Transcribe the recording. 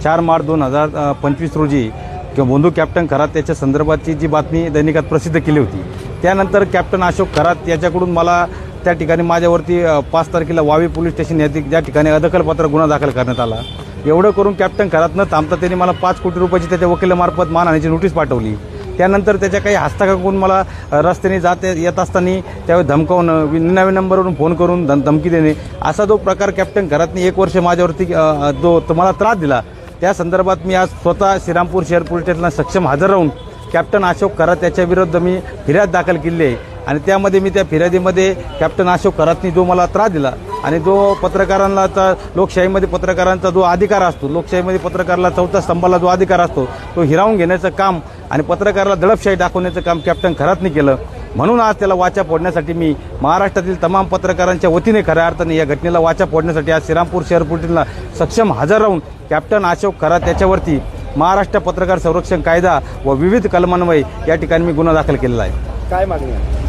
4 मार्च 2025 रोजी बोंधू कॅप्टन खरात याच्या संदर्भातची जी बातमी दैनिकात प्रसिद्ध केली होती, त्यानंतर कॅप्टन अशोक खरात याच्याकडून मला त्या ठिकाणी माझ्यावरती 5 तारखेला वावी पोलीस स्टेशन येथे ज्या ठिकाणी अदखलपात्र गुन्हा दाखल करण्यात आला, एवढं करून कॅप्टन खरात न थांबता त्यांनी मला 5 कोटी रुपयाची त्याच्या वकिलामार्फत मानहानीची नोटीस पाठवली। त्यानंतर त्याच्या काही हस्तक्षेपातून मला रस्त्याने येत असताना त्यावेळी धमकावणं, 99 नंबरवरून फोन करून धमकी देणे, असा जो प्रकार कॅप्टन खरातने 1 वर्ष माझ्यावरती जो मला त्रास दिला, त्या संदर्भात मी आज स्वतः श्रीरामपूर शहर पोलीस स्टेशनला सक्षम हजर राहून कॅप्टन अशोक खरात याच्याविरुद्ध मी फिर्याद दाखल केली आहे। आणि त्यामध्ये मी त्या फिर्यादीमध्ये कॅप्टन अशोक खरातनी जो मला त्रास दिला आणि जो पत्रकारांना लोकशाहीमध्ये पत्रकारांचा जो अधिकार असतो, लोकशाहीमध्ये पत्रकाराला 4थ्या स्तंभाला जो अधिकार असतो तो हिरावून घेण्याचं काम आणि पत्रकाराला दडपशाही दाखवण्याचं काम कॅप्टन खरातनी केलं। म्हणून आज त्याला वाचा फोडण्यासाठी मी महाराष्ट्रातील तमाम पत्रकारांच्या वतीने खऱ्या अर्थाने या घटनेला वाचा फोडण्यासाठी आज श्रीरामपूर शहर पोलिसांना सक्षम हजर राहून कॅप्टन अशोक खरात याच्यावरती महाराष्ट्र पत्रकार संरक्षण कायदा व विविध कलमान्वये या ठिकाणी मी गुन्हा दाखल केलेला आहे। काय मागणी आहे?